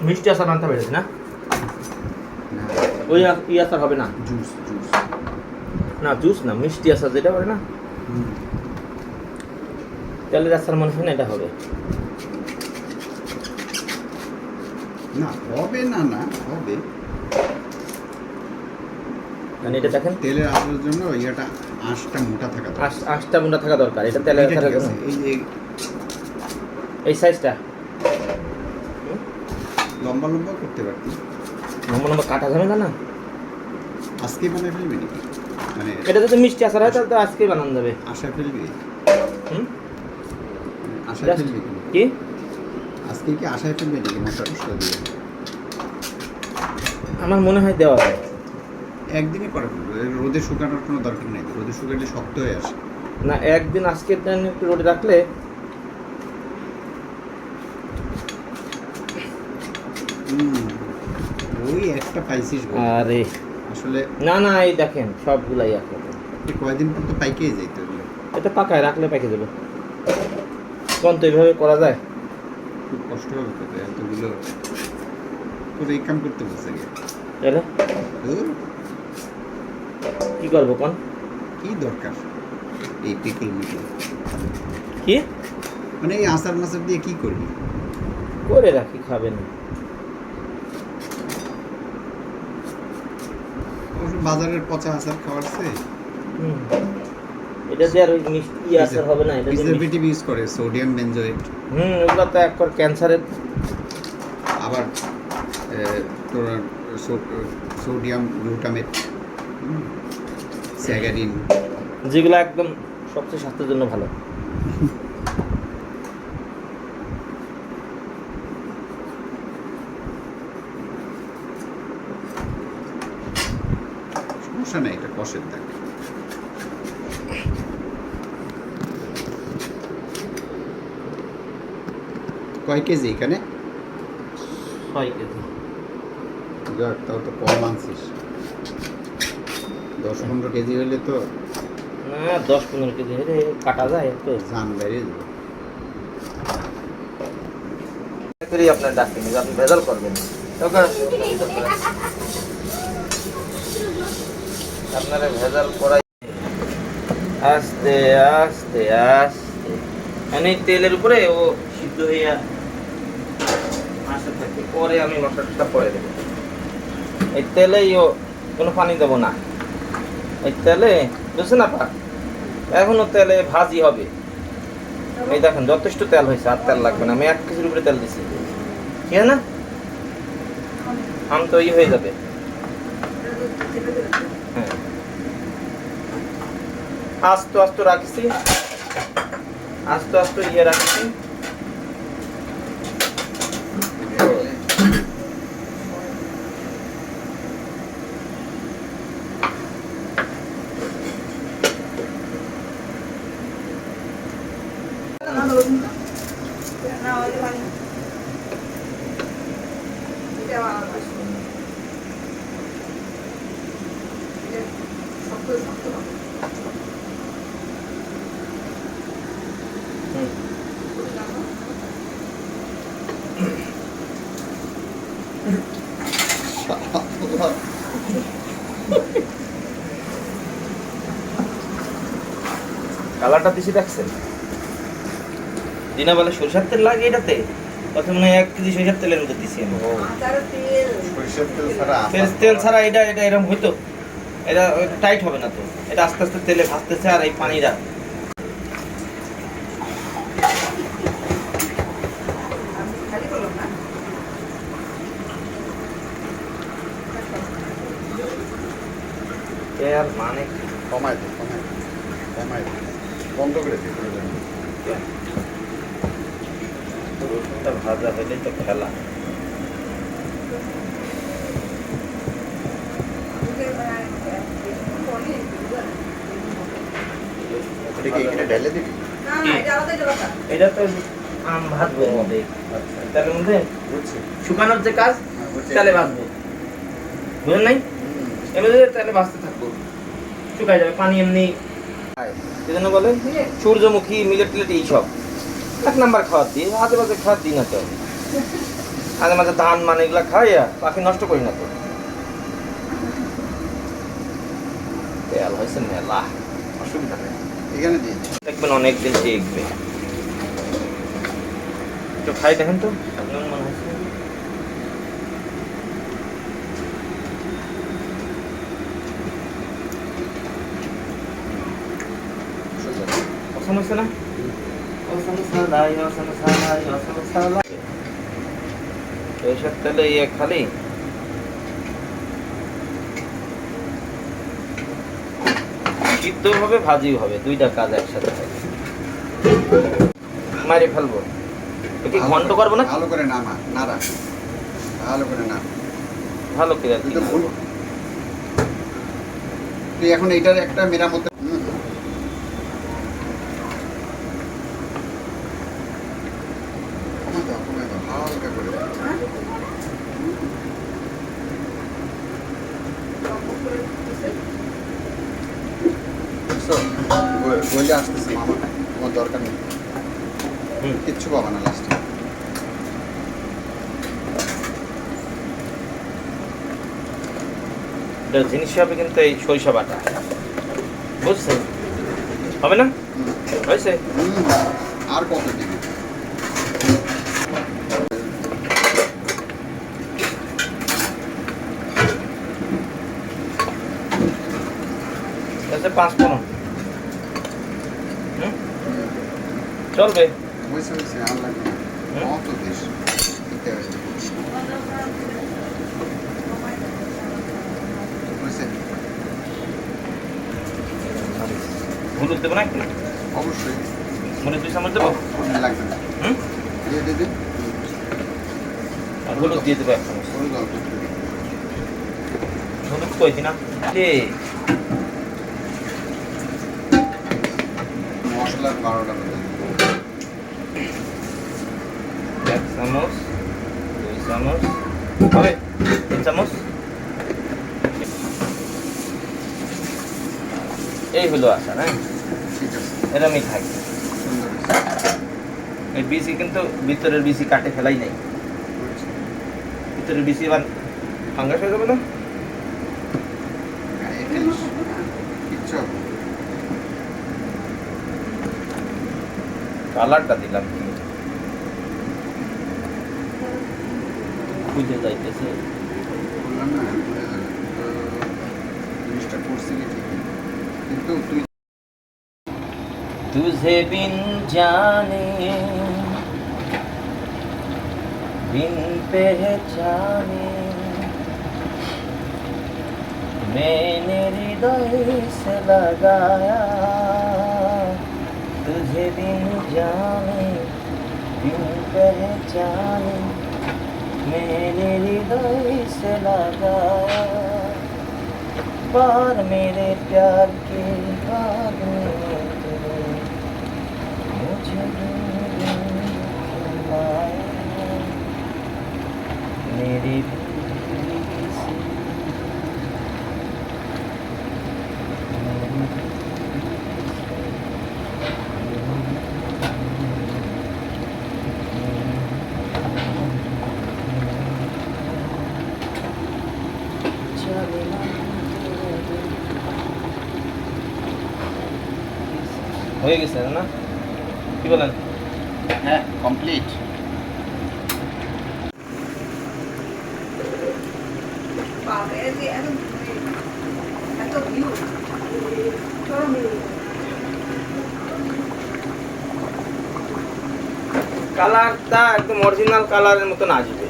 মিষ্টি আচার আনতে পেরেছি না? ওই ই আচার হবে না, জুস জুস না জুস না, মিষ্টি আচার যেটা বলে না, তেলের আচার মনে হয় না এটা হবে। না হবে না, না হবে। মানে এটা দেখেন তেলের আচারের জন্য এটা আঁশটা মোটা থাকা দরকার। আঁশটা মোটা থাকা দরকার, এটা তেলের এটা আচারের ঠিক জন্য আছে, এই যে এই সাইজটা লম্বা লম্বা করতে পারতি। লম্বা লম্বা কাটা যাবে না। না আজকে বানায় ফেলবি নাকি? মানে এটা যদি মিষ্টি আচার হয় তাহলে তো আজকেই বানানো যাবে। আশায় ফেলবি? হুম, আশায় Just- ফেলবি কি আজকে কি আশায় ফেলবি নাকি মশলা দিয়ে? আমার মনে হয় দেওয়া যায়। একদিনই করে ফেলবো, রোদে শুকানোর কোনো দরকার নেই, রোদে শুকালে শক্ত হয়ে আসে। না একদিন আজকের দিন একটু রোদে রাখলে ওই একটা পাইছিস বলে। আরে আসলে না না, এই দেখেন সবগুলাই একরকম। এই কয়দিন পর তো পাইকেই যাইতো এগুলো। এটা পাকায় রাখলে পেকে যাবে। কোন তো এইভাবে করা যায়? খুব কষ্ট হবে তো এতগুলো, তোর এই কাম করতে বলছে গিয়ে। তাহলে কি করবো কোন? কি দরকার এই পিকল মিকল, কি মানে এই আচার মাচার দিয়ে কি করবি? করে রাখি, খাবেন। অবশ্য বাজারের পচা আচার খাওয়ার চেয়ে হুম, এটা দিয়ে আর ওই মিষ্টি আচার হবে না, এটা দিয়ে মিষ্টি- প্রিজারভেটিভ ইউজ করে, সোডিয়াম বেনজোয়েট, ওগুলো তো একবার ক্যান্সারের। আবার তোর সোডিয়াম গ্লুটামেট, স্যাগারিন। যেগুলো একদম সবচেয়ে স্বাস্থ্যের জন্য ভালো। সমস্যা নেই, এটা কষের দাগ। কয় কেজি এখানে? 6 কেজি। যাক, তাও তো কম আনছিস। 10-15 কেজি হলে তো না 10-15 কেজি হলে কাটা যায় একটু। জান বাইরে যাবে। করি আপনার ডাক্তার নিয়ে আপনি ভেজাল করবেন না। আপনারা ভেজাল করাই আস্তে আস্তে আস্তে, মানে তেলের উপরে ও সিদ্ধ হইয়া আসতে থাকে, পরে আমি মশলাটা পরে দেবো। এই তেলেই ও কোনো পানি দেবো না, এই তেলে বুঝছেন না পা, এখনো তেলে ভাজি হবে। এই দেখেন যথেষ্ট তেল হয়েছে, আর তেল লাগবে না, আমি 1 কেজির উপরে তেল দিচ্ছি, ঠিক আছে না? আম তো ই হয়ে যাবে। হ্যাঁ, আস্তে আস্তে রাখছি, আস্তে আস্তে ইয়ে রাখছি। কালারটা দিছি দেখছেন? দিনা বলে সরিষার তেল লাগে এটাতে, প্রথমে মনে হয় 1 কেজি সরিষার তেলের মধ্যে দিছি আমি। সরিষার তেল ছাড়া তেল ছাড়া এটা এরকম হইতো, এটা টাইট হবে না তো। এটা আস্তে আস্তে তেলে ভাজতেছে, আর এই পানিটা এর মানে কমায় দে, বন্ধ করে দে। রসুনটা ভাজা হলেই তো খেলা। এটা কি এখানে ঢেলে দিবি? এটা তো আম ভাজবো এর মধ্যে, তেলের মধ্যে শুকানোর যে কাজ, তেলে ভাজবো, বুঝলেন নাই? এমনি তেলে ভাজতে থাকবো, শুকাই যাবে, পানি এমনি। সেজন্য বলে সূর্যমুখী, মিলেট টিলেট এইসব 1 নাম্বার খাবার দিই, আজে বাজে খাবার দিই না তো। মাঝে মাঝে ধান মানে এগুলা খাই আর পাখি নষ্ট করি না তো। তেল হয়েছে মেলা, অসুবিধা নেই। এখানে দিয়ে দিই। দেখবেন অনেকদিন টিকবে। একটু খাই দেখেন তো কেমন মনে হচ্ছে। পছন্দ হচ্ছে না? সরিষার তেলে ইয়ে খালি সিদ্ধ হবে ভাজিও হবে, দুইটা কাজ একসাথে হয়। মারি ফেলবো কি ঘন্ট করবো না? ভালো করে নাড়া নাড়া ভালো করে নাড়া। ভালো করে তুই তো ভুল, তুই এখন এইটার একটা মেরামত। কমে দাও হালকা করে। বলে আসতেছে মামা, তোমার দরকার নেই, কিচ্ছু পাবা না লাস্টে। জিনিস হবে কিন্তু এই সরিষা বাটা, বুঝছেন? হবে না? হয়েছে? আর কত দিবি? পাঁচ ফোড়ন চলবে। হয়েছে হয়েছে, আর লাগবে না। কত দেশ হয়েছে। হলুদ দেবো না? অবশ্যই মনে 2 চামচ দেবো? লাগবে না। দিয়ে দে। আর হলুদ দিয়ে দেবো 1 চামচ। হলুদ অল্প। হলুদ কইছি না? মশলার 12টা মতো 1 চামচ, 2 চামচ হবে, 3 চামচ। এই হলো আশা না? ঠিক আছে, এটা আমি খাই। সুন্দর এই বিসি কিন্তু ভিতরের বিসি কাটে ফেলাই নাই। হয়েছে। ভিতরের বিসি আবার ফাঙ্গাস হয়ে যাবে না? হ্যাঁ, এটাই কিচ্ছু হবে না। কালারটা দিলাম কি খুঁজে যাইতেছে। বললাম না ভুলে যাবে তো, জিনিসটা করছি কি ঠিক, কিন্তু তুই तुझे बिन जाने बिन पहचाने मैंने हृदय से लगाया, तुझे बिन जाने बिन पहचाने मैंने हृदय से लगाया, बार मेरे प्यार के बाद में मुझे मेरी হয়ে গেছে না? কি বলেন? হ্যাঁ কমপ্লিট। কালারটা একদম অরিজিনাল কালারের মতন আসবে,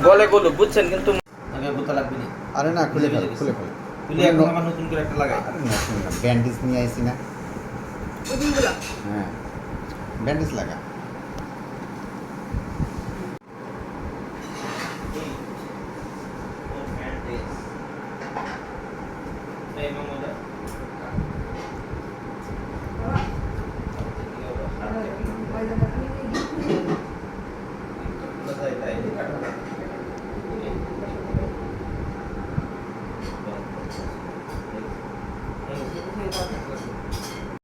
বলে বলুক, বুঝছেন? কিন্তু আগে বোতল লাগবে না। আরে না, খুলে ফেল, খুলে ফেল। খুলে এখন আবার নতুন করে একটা লাগাই। ব্যান্ডেজ নিয়ে আইছি না? হ্যাঁ ব্যান্ডেজ লাগা।